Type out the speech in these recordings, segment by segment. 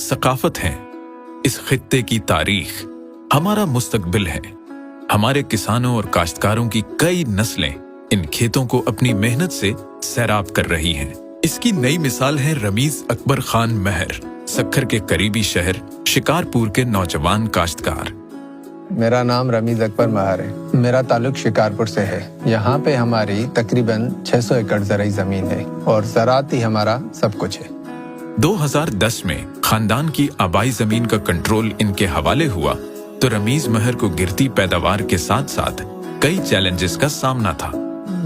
सकाफत हैं। इस खित्ते की तारीख हमारा मुस्तकबिल है। हमारे किसानों और काश्तकारों की कई नस्लें इन खेतों को अपनी मेहनत से सैराब कर रही हैं। इसकी नई मिसाल है रमीज अकबर खान महर, सक्खर के करीबी शहर शिकारपुर के नौजवान काश्तकार। मेरा नाम रमीज अकबर महर है। मेरा ताल्लुक शिकारपुर से है। यहाँ पे हमारी तकरीबन 600 एकड़ ज़राई ज़मीन है और ज़राअत ही हमारा सब कुछ है। 2010 में खानदान की आबाई जमीन का कंट्रोल इनके हवाले हुआ तो रमीज महर को गिरती पैदावार के साथ साथ कई चैलेंजेस का सामना था।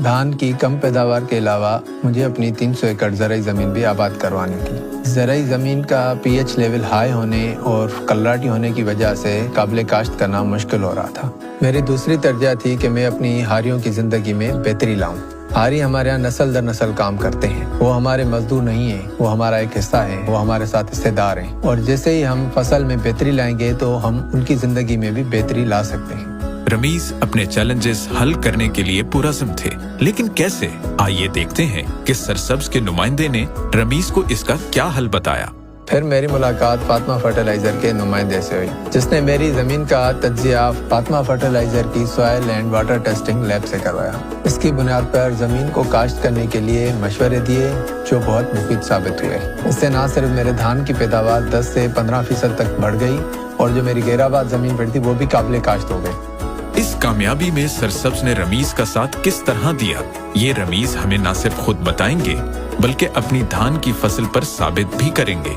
धान की कम पैदावार के अलावा मुझे अपनी 300 एकड़ ज़राई ज़मीन भी आबाद करवानी थी। ज़राई ज़मीन का pH लेवल हाई होने और कलराटी होने की वजह से काबिल काश्त करना मुश्किल हो रहा था। मेरी दूसरी तरजीह थी कि मैं अपनी हारियों की ज़िंदगी में बेहतरी लाऊं। हारी हमारे यहाँ नस्ल दर नस्ल काम करते हैं। वो हमारे मजदूर नहीं है, वो हमारा एक हिस्सा है, वो हमारे साथ हिस्सेदार हैं। और जैसे ही हम फसल में बेहतरी लाएंगे तो हम उनकी ज़िंदगी में भी बेहतरी ला सकते हैं। रमीज अपने चैलेंजेस हल करने के लिए पुरज़्म थे, लेकिन कैसे? आइए देखते हैं कि सरसब्ज के नुमाइंदे ने रमीज को इसका क्या हल बताया। फिर मेरी मुलाकात फातिमा फर्टिलाइजर के नुमाइंदे से हुई, जिसने मेरी जमीन का तज्जिया फातिमा फर्टिलाइजर की soil and water testing lab से करवाया। इसकी बुनियाद पर जमीन को काश्त करने के लिए मशवरे दिए जो बहुत मुफीद साबित हुए। इससे न सिर्फ मेरे धान की पैदावार 10 से 15% तक बढ़ गई और जो मेरी गैराबाद जमीन पर थी वो भी काबिल काश्त हो गई। इस कामयाबी में सरसब्ज ने रमीज का साथ किस तरह दिया, ये रमीज हमें न सिर्फ खुद बताएंगे बल्कि अपनी धान की फसल पर साबित भी करेंगे।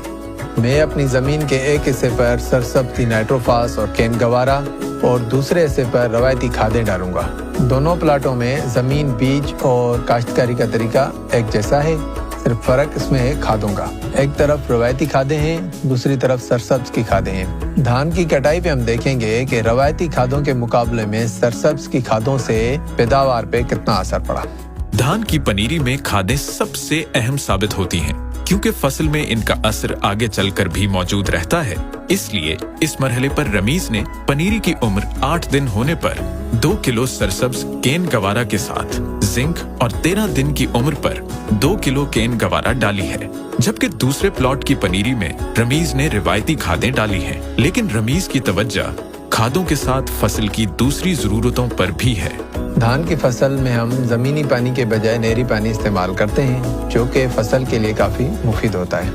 मैं अपनी जमीन के एक हिस्से पर सरसब्ज की नाइट्रोफास और केन गवारा और दूसरे हिस्से पर रवायती खादें डालूंगा। दोनों प्लाटों में जमीन, बीज और काश्तकारी का तरीका एक जैसा है, सिर्फ फर्क इसमें है खादों का। एक तरफ रवायती खादें हैं, दूसरी तरफ सरसब्ज की खादें हैं। धान की कटाई पे हम देखेंगे कि रवायती खादों के मुकाबले में सरसब्ज की खादों से पैदावार पे कितना असर पड़ा। धान की पनीरी में खादें सबसे अहम साबित होती हैं, क्योंकि फसल में इनका असर आगे चलकर भी मौजूद रहता है। इसलिए इस मरहले पर रमीज ने पनीरी की उम्र 8 दिन होने पर 2 किलो सरसब्ज केन गवारा के साथ जिंक और 13 दिन की उम्र पर 2 किलो केन गवारा डाली है। जबकि दूसरे प्लॉट की पनीरी में रमीज ने रिवायती खादें डाली हैं, लेकिन रमीज की तवज्जो खादों के साथ फसल की दूसरी जरूरतों पर भी है। धान की फसल में हम जमीनी पानी के बजाय नहरी पानी इस्तेमाल करते हैं, जो कि फसल के लिए काफी मुफीद होता है।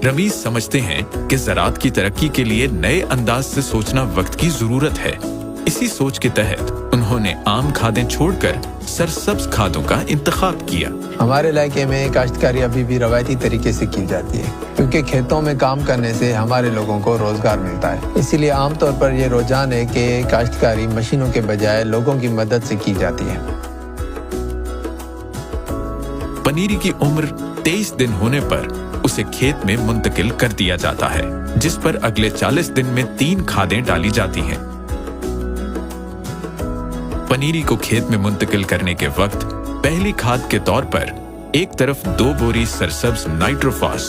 रमीज समझते हैं कि ज़राअत की तरक्की के लिए नए अंदाज से सोचना वक्त की जरूरत है। इसी सोच के तहत उन्होंने आम खादें छोड़कर सरसब्ज खादों का इंतखाब किया। हमारे इलाके में काश्तकारी अभी भी रवायती तरीके से की जाती है, क्योंकि खेतों में काम करने से हमारे लोगों को रोजगार मिलता है। इसीलिए आमतौर पर ये रुझान है कि काश्तकारी मशीनों के बजाय लोगों की मदद से की जाती है। पनीरी की उम्र 23 दिन होने पर उसे खेत में मुंतकिल कर दिया जाता है, जिस पर अगले 40 दिन में 3 खादें डाली जाती हैं। पनीरी को खेत में मुंतकिल करने के वक्त पहली खाद के तौर पर एक तरफ 2 बोरी सरसब्ज नाइट्रोफॉस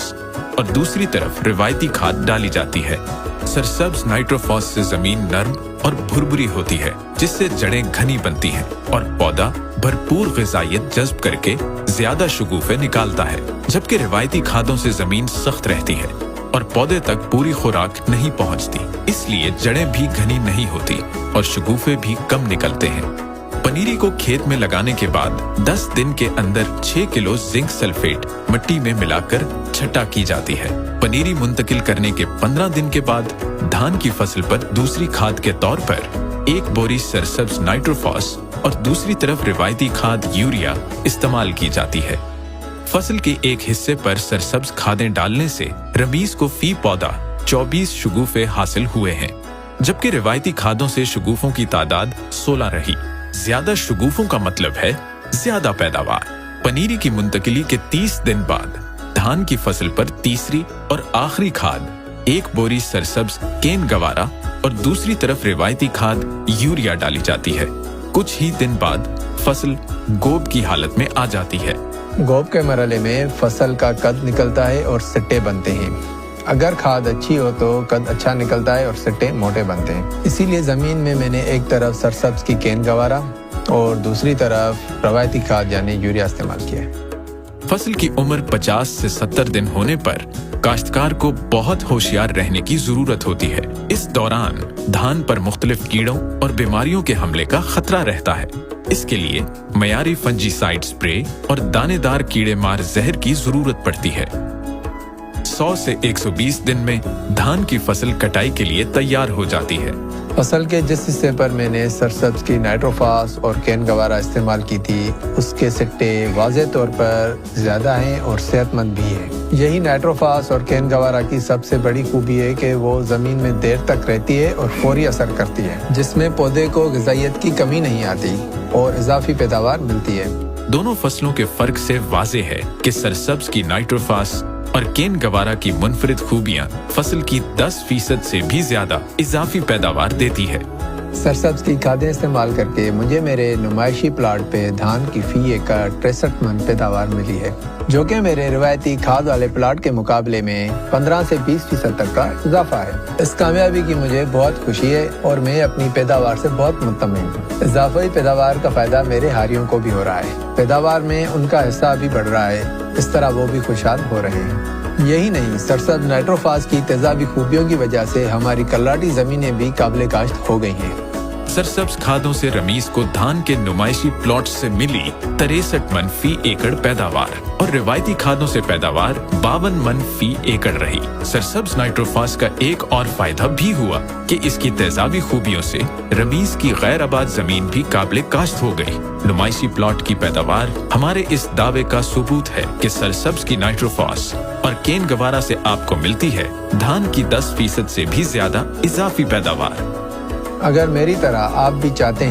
और दूसरी तरफ रिवायती खाद डाली जाती है। सरसब्ज नाइट्रोफॉस से जमीन नर्म और भुरभुरी होती है, जिससे जड़ें घनी बनती हैं और पौधा भरपूर ग़िज़ाइयत जज़्ब करके ज्यादा शगुफ़े निकालता है। जबकि रिवायती खादों से जमीन सख्त रहती है और पौधे तक पूरी खुराक नहीं पहुंचती, इसलिए जड़ें भी घनी नहीं होती और शगुफ़े भी कम निकलते हैं। पनीरी को खेत में लगाने के बाद 10 दिन के अंदर 6 किलो जिंक सल्फेट मिट्टी में मिलाकर छटा की जाती है। पनीरी मुंतकिल करने के 15 दिन के बाद धान की फसल पर दूसरी खाद के तौर पर 1 बोरी सरसब्ज नाइट्रोफॉस और दूसरी तरफ रिवायती खाद यूरिया इस्तेमाल की जाती है। फसल के एक हिस्से पर सरसब्ज खादें डालने से रमीज को फी पौधा 24 शगुफ़े हासिल हुए हैं, जबकि रिवायती खादों से शगुफ़ों की तादाद 16 रही। ज्यादा शगुफ़ों का मतलब है ज्यादा पैदावार। पनीरी की मुंतकिली के 30 दिन बाद धान की फसल पर तीसरी और आखिरी खाद 1 बोरी सरसब्ज केन गवारा और दूसरी तरफ रिवायती खाद यूरिया डाली जाती है। कुछ ही दिन बाद फसल गोब की हालत में आ जाती है। गोब के मरहले में फसल का कद निकलता है और सिट्टे बनते हैं। अगर खाद अच्छी हो तो कद अच्छा निकलता है और सिट्टे मोटे बनते हैं। इसीलिए जमीन में मैंने एक तरफ सरसब्ज की केन गवारा और दूसरी तरफ रवायती खाद यानी यूरिया इस्तेमाल किया है। फसल की उम्र 50 से 70 दिन होने पर काश्तकार को बहुत होशियार रहने की जरूरत होती है। इस दौरान धान पर मुख्तलिफ कीड़ों और बीमारियों के हमले का खतरा रहता है। इसके लिए मयारी फंजीसाइड स्प्रे और दानेदार कीड़े मार जहर की जरूरत पड़ती है। 100 से 120 दिन में धान की फसल कटाई के लिए तैयार हो जाती है। फसल के जिस हिस्से पर मैंने सरसब्ज की नाइट्रोफास और कैन गवारा इस्तेमाल की थी, उसके सिट्टे वाज़े तौर पर ज़्यादा हैं और सेहतमंद भी है। यही नाइट्रोफास और कैन गवारा की सबसे बड़ी खूबी है कि वो ज़मीन में देर तक रहती है और फौरी असर करती है, जिसमें पौधे को ग़िज़ाइयत की कमी नहीं आती और इजाफी पैदावार मिलती है। दोनों फसलों के फर्क से वाज़े है कि सरसब्ज की नाइट्रोफास और केन गवारा की मुनफरिद खूबियां फसल की 10% से भी ज्यादा इजाफी पैदावार देती है। सरसब्ज की खादें इस्तेमाल करके मुझे मेरे नुमाइशी प्लाट पे धान की फी एकड़ 63 मन पैदावार मिली है, जो कि मेरे रिवायती खाद वाले प्लाट के मुकाबले में 15 से 20% तक का इजाफा है। इस कामयाबी की मुझे बहुत खुशी है और मैं अपनी पैदावार से बहुत मुतमिन हूँ। इजाफी पैदावार का फायदा मेरे हारियों को भी हो रहा है। पैदावार में उनका हिस्सा भी बढ़ रहा है, इस तरह वो भी खुशहाल हो रहे हैं। यही नहीं, सरसब्ज नाइट्रोफास की तेजाबी खूबियों की वजह से हमारी कल्लाटी जमीनें भी काबिल काश्त हो गई हैं। सरसब्ज खादों से रमीज को धान के नुमाइशी प्लॉट से मिली 63 मन फी एकड़ पैदावार और रिवायती खादों से पैदावार 52 मन फी एकड़ रही। सरसब्ज नाइट्रोफास का एक और फायदा भी हुआ कि इसकी तेजाबी खूबियों से रमीज की गैर आबाद जमीन भी काबिल काश्त हो गई। नुमाइशी प्लॉट की पैदावार हमारे इस दावे का सबूत है कि सरसब्ज की नाइट्रोफास और केन गवारा से आपको मिलती है धान की 10% से भी ज्यादा इजाफी पैदावार। अगर मेरी तरह आप भी चाहते हैं